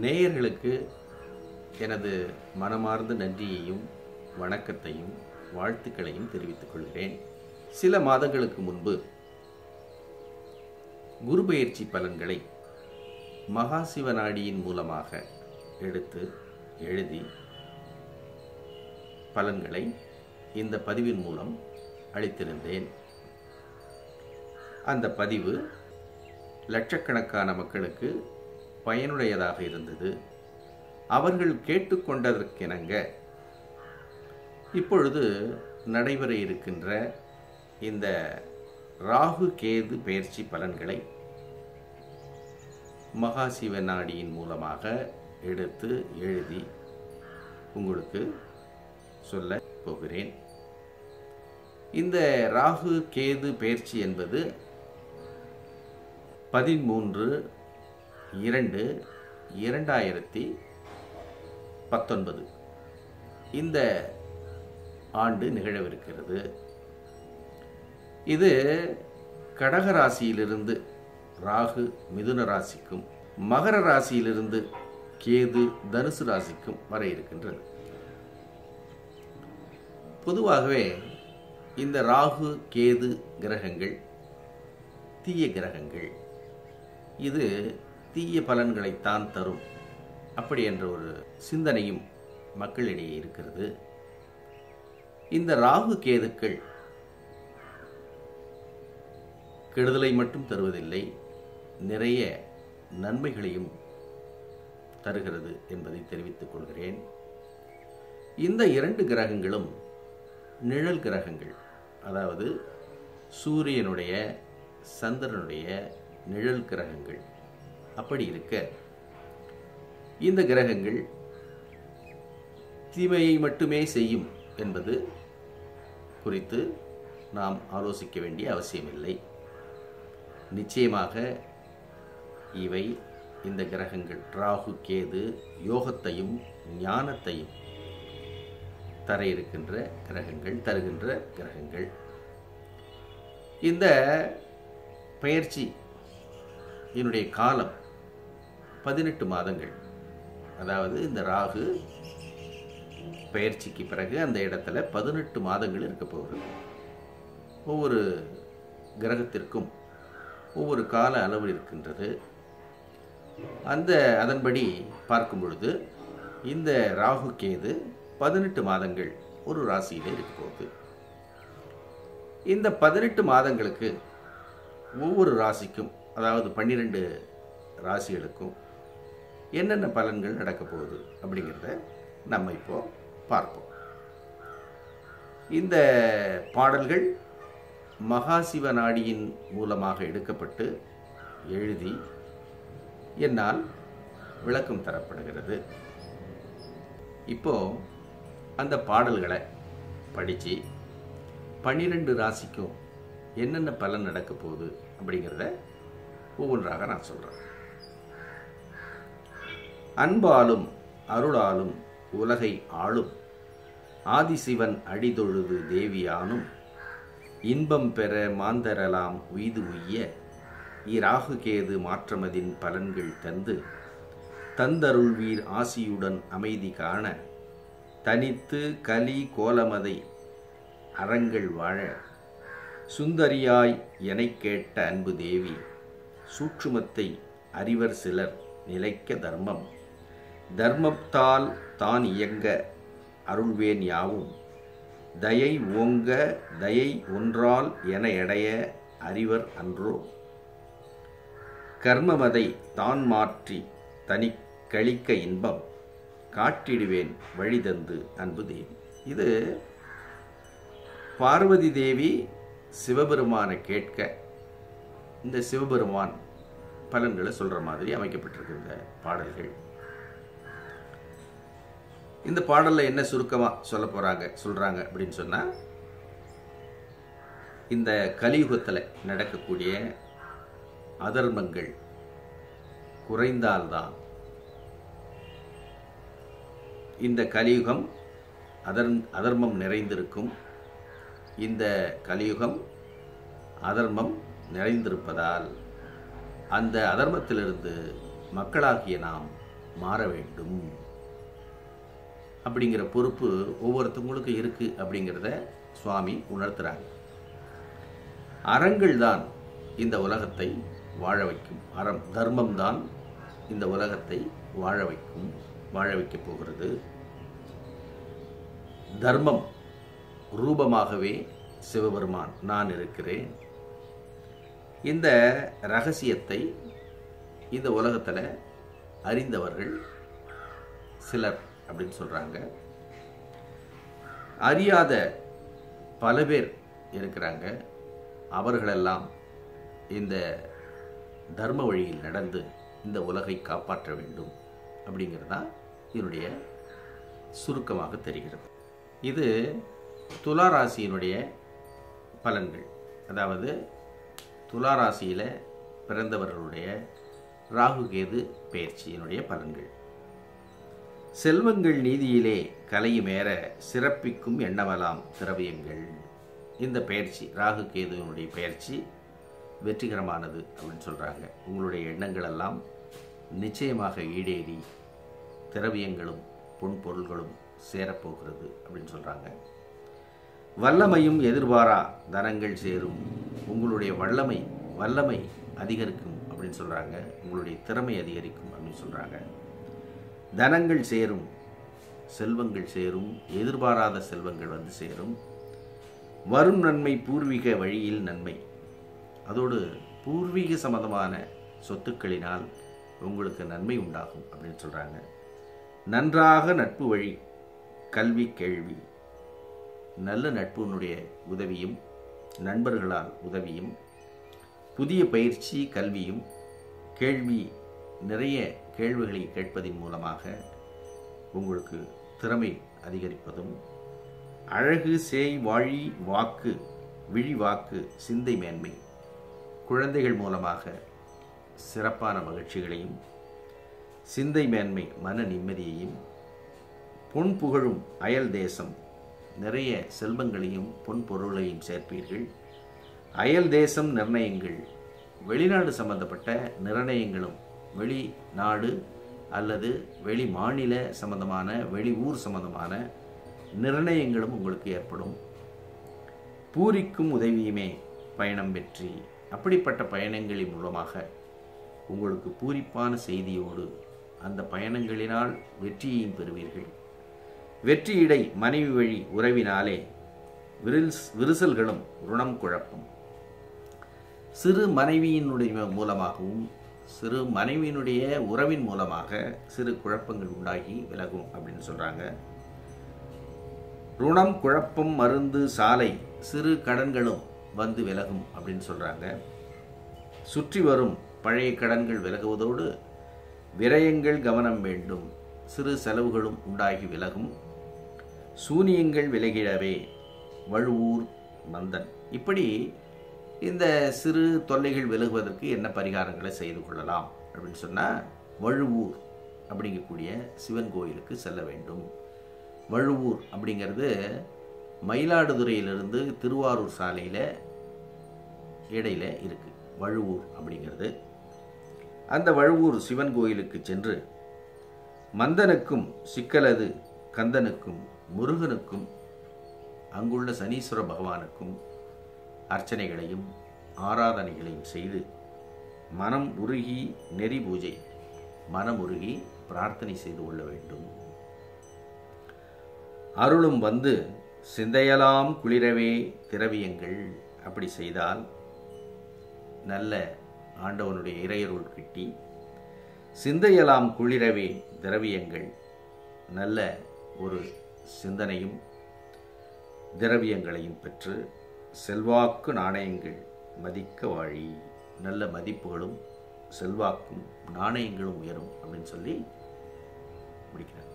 நேயர்களுக்கு எனது மனமார்ந்த நன்றியையும் வணக்கத்தையும் வாழ்த்துக்களையும் தெரிவித்துக் கொள்கிறேன். சில மாதங்களுக்கு முன்பு குரு பெயர்ச்சி பலன்களை மகாசிவநாடியின் மூலமாக எடுத்து எழுதி பலன்களை இந்த பதிவின் மூலம் அளித்திருந்தேன். அந்த பதிவு லட்சக்கணக்கான மக்களுக்கு பயனுடையதாக இருந்தது. அவர்கள் கேட்டுக்கொண்டதற்கிணங்க இப்பொழுது நடைபெற இருக்கின்ற இந்த ராகு கேது பெயர்ச்சி பலன்களை மகாசிவநாடியின் மூலமாக எடுத்து எழுதி உங்களுக்கு சொல்ல போகிறேன். இந்த ராகு கேது பெயர்ச்சி என்பது 13/2/2019 இந்த ஆண்டு நிகழவிருக்கிறது. இது கடக ராசியிலிருந்து ராகு மிதுன ராசிக்கும், மகர ராசியிலிருந்து கேது தனுசு ராசிக்கும் வர இருக்கின்றது. பொதுவாகவே இந்த ராகு கேது கிரகங்கள் தீய கிரகங்கள். இது தீய பலன்களைத்தான் தரும், அப்படி என்ற ஒரு சிந்தனையும் மக்களிடையே இருக்கிறது. இந்த ராகு கேதுக்கள் கெடுதலை மட்டும் தருவதில்லை, நிறைய நன்மைகளையும் தருகிறது என்பதை தெரிவித்துக் கொள்கிறேன். இந்த இரண்டு கிரகங்களும் நிழல் கிரகங்கள், அதாவது சூரியனுடைய சந்திரனுடைய நிழல் கிரகங்கள். அப்படி இருக்க இந்த கிரகங்கள் தீமையை மட்டுமே செய்யும் என்பது குறித்து நாம் ஆலோசிக்க வேண்டிய அவசியமில்லை. நிச்சயமாக இவை இந்த கிரகங்கள் ராகு கேது யோகத்தையும் ஞானத்தையும் தர இருக்கின்ற கிரகங்கள், தருகின்ற கிரகங்கள். இந்த பெயர்ச்சி என்னுடைய காலம் 18 மாதங்கள். அதாவது இந்த ராகு பெயர்ச்சிக்கு பிறகு அந்த இடத்துல 18 மாதங்கள் இருக்க போகிறது. ஒவ்வொரு கிரகத்திற்கும் ஒவ்வொரு கால அளவு இருக்கின்றது. அதன்படி பார்க்கும் பொழுது இந்த ராகு கேது 18 மாதங்கள் ஒரு ராசியிலே இருக்க போகுது. இந்த 18 மாதங்களுக்கு ஒவ்வொரு ராசிக்கும், அதாவது 12 ராசிகளுக்கும் என்னென்ன பலன்கள் நடக்க போகுது அப்படிங்கிறத நம்ம இப்போ பார்ப்போம். இந்த பாடல்கள் மகாசிவநாடியின் மூலமாக எடுக்கப்பட்டு எழுதி என்னால் விளக்கம் தரப்படுகிறது. இப்போ அந்த பாடல்களை படித்து 12 ராசிக்கும் என்னென்ன பலன் நடக்க போகுது அப்படிங்கிறத ஒவ்வொன்றாக நான் சொல்கிறேன். அன்பாலும் அருளாலும் உலகை ஆளும் ஆதிசிவன் அடிதொழுது தேவியானும் இன்பம் பெற மாந்தரலாம் உய்து உய்ய இராகு கேது மாற்றமதின் பலன்கள் தந்து தந்தருள்வீர் ஆசியுடன் அமைதி காண தனித்து கலி கோலமதை அறங்கள் வாழ சுந்தரியாய் எனக் கேட்ட அன்பு தேவி சூட்சுமத்தை அறிவர் சிலர் நிலைக்க தர்மம் தர்மத்தால் தான் இயங்க அருள்வேன் யாவும் தயை ஓங்க தயை ஒன்றால் என எடைய அறிவர் அன்றோ கர்மமதை தான் மாற்றி தனி கழிக்க இன்பம் காட்டிடுவேன் வழிதந்து அன்பு தேவி. இது பார்வதி தேவி சிவபெருமானை கேட்க இந்த சிவபெருமான் பலன்களை சொல்ற மாதிரி அமைக்கப்பட்டிருக்கு இந்த பாடல்கள். இந்த பாடல்ல என்ன சுருக்கமா சொல்றாங்க அப்படின்னு சொன்னா, இந்த கலியுகத்துல நடக்கக்கூடிய அதர்மங்கள் குறைந்தால்தான் இந்த கலியுகம் அதர்மம் நிறைந்திருக்கும். இந்த கலியுகம் அதர்மம் நிறைந்திருப்பதால் அந்த அதர்மத்திலிருந்து மக்களாகிய நாம் மாற வேண்டும் அப்படிங்கிற பொறுப்பு ஒவ்வொருத்தவங்களுக்கும் இருக்கு அப்படிங்கிறத சுவாமி உணர்த்துறாங்க. அறங்கள் தான் இந்த உலகத்தை வாழ வைக்கும். அறம், தர்மம் தான் இந்த உலகத்தை வாழ வைக்கப் போகிறது. தர்மம் ரூபமாகவே சிவபெருமான் நான் இருக்கிறேன். இந்த ரகசியத்தை இந்த உலகத்தில் அறிந்தவர்கள் சிலர் அப்படின்னு சொல்கிறாங்க. அறியாத பல பேர் இருக்கிறாங்க. அவர்களெல்லாம் இந்த தர்ம வழியில் நடந்து இந்த உலகை காப்பாற்ற வேண்டும் அப்படிங்கிறது தான் இதனுடைய சுருக்கமாக தெரிகிறது. இது துலா ராசியினுடைய பலன்கள். அதாவது துலா ராசியில் பிறந்தவர்களுடைய ராகு கேது பெயர்ச்சியினுடைய பலன்கள். செல்வங்கள் நீதியிலே கலையுமேற சிறப்பிக்கும் எண்ணவலாம் திரவியங்கள். இந்த பெயர்ச்சி, ராகு கேதுவினுடைய பெயர்ச்சி வெற்றிகரமானது அப்படின்னு சொல்கிறாங்க. உங்களுடைய எண்ணங்கள் எல்லாம் நிச்சயமாக ஈடேறி திரவியங்களும் பொன் பொருள்களும் சேரப்போகிறது அப்படின்னு சொல்கிறாங்க. வல்லமையும் எதிர்பாரா தனங்கள் சேரும். உங்களுடைய வல்லமை அதிகரிக்கும் அப்படின்னு சொல்கிறாங்க. உங்களுடைய திறமை அதிகரிக்கும் அப்படின்னு சொல்கிறாங்க. தனங்கள் சேரும், செல்வங்கள் சேரும், எதிர்பாராத செல்வங்கள் வந்து சேரும். வரும் நன்மை பூர்வீக வழியில் நன்மை. அதோடு பூர்வீக சம்பந்தமான சொத்துக்களினால் உங்களுக்கு நன்மை உண்டாகும் அப்படின்னு சொல்கிறாங்க. நன்றாக நட்பு வழி கல்வி கேள்வி. நல்ல நட்புனுடைய உதவியும் நண்பர்களால் உதவியும் புதிய பயிற்சி கல்வியும் கேள்வி, நிறைய கேள்விகளை கேட்பதின் மூலமாக உங்களுக்கு திறமை அதிகரிப்பதும், அழகு சேய் வாழி வாக்கு விழி வாக்கு சிந்தை மேன்மை, குழந்தைகள் மூலமாக சிறப்பான மகிழ்ச்சிகளையும் சிந்தை மேன்மை மன நிம்மதியையும், பொன் புகழும் அயல் தேசம் நிறைய செல்வங்களையும் பொன் பொருளையும் சேர்ப்பீர்கள். அயல் தேசம் நிர்ணயங்கள், வெளிநாடு சம்பந்தப்பட்ட நிர்ணயங்களும், வெளிநாடு அல்லது வெளி மாநில சம்பந்தமான வெளி ஊர் சம்பந்தமான நிர்ணயங்களும் உங்களுக்கு ஏற்படும். பூரிக்கும் உதவியுமே பயணம் வெற்றி. அப்படிப்பட்ட பயணங்களின் மூலமாக உங்களுக்கு பூரிப்பான செய்தியோடு அந்த பயணங்களினால் வெற்றியையும் பெறுவீர்கள். வெற்றியிடை மனைவி வழி உறவினாலே விரிசல்களும் ருணம் குழப்பம். சிறு மனைவியினுடைய மூலமாகவும் சிறு மனைவியினுடைய உறவின் மூலமாக சிறு குழப்பங்கள் உண்டாகி விலகும் அப்படின்னு சொல்கிறாங்க. ருணம் குழப்பம் மருந்து சாலை, சிறு கடன்களும் வந்து விலகும் அப்படின்னு சொல்கிறாங்க. சுற்றி வரும் பழைய கடன்கள் விலகுவதோடு விரயங்கள் கவனம் வேண்டும். சிறு செலவுகளும் உண்டாகி விலகும். சூனியங்கள் விலகிடவே வழுவூர் மந்தன். இப்படி இந்த சிறு தொல்லைகள் விலகுவதற்கு என்ன பரிகாரங்களை செய்து கொள்ளலாம் அப்படின்னு சொன்னால், வழுவூர் அப்படிங்கக்கூடிய சிவன் கோயிலுக்கு செல்ல வேண்டும். வழுவூர் அப்படிங்கிறது மயிலாடுதுறையிலிருந்து திருவாரூர் சாலையில் இடையில் இருக்குது. வழுவூர் அப்படிங்கிறது. அந்த வழுவூர் சிவன் கோயிலுக்கு சென்று மந்தனுக்கும் சிக்கலது கந்தனுக்கும் முருகனுக்கும் அங்குள்ள சனீஸ்வர பகவானுக்கும் அர்ச்சனைகளையும் ஆராதனைகளையும் செய்து மனம் உருகி நெறி பூஜை, மனம் உருகி பிரார்த்தனை செய்து கொள்ள வேண்டும். அருளும் வந்து சிந்தையலாம் குளிரவே திரவியங்கள். அப்படி செய்தால் நல்ல ஆண்டவனுடைய இறையருள் கிட்டி சிந்தையலாம் குளிரவே திரவியங்கள், நல்ல ஒரு சிந்தனையும் திரவியங்களையும் பெற்று செல்வாக்கு நாணயங்கள் மதிக்க வாழி. நல்ல மதிப்புகளும் செல்வாக்கும் நாணயங்களும் உயரும் அப்படின்னு சொல்லி முடிக்கிறார்.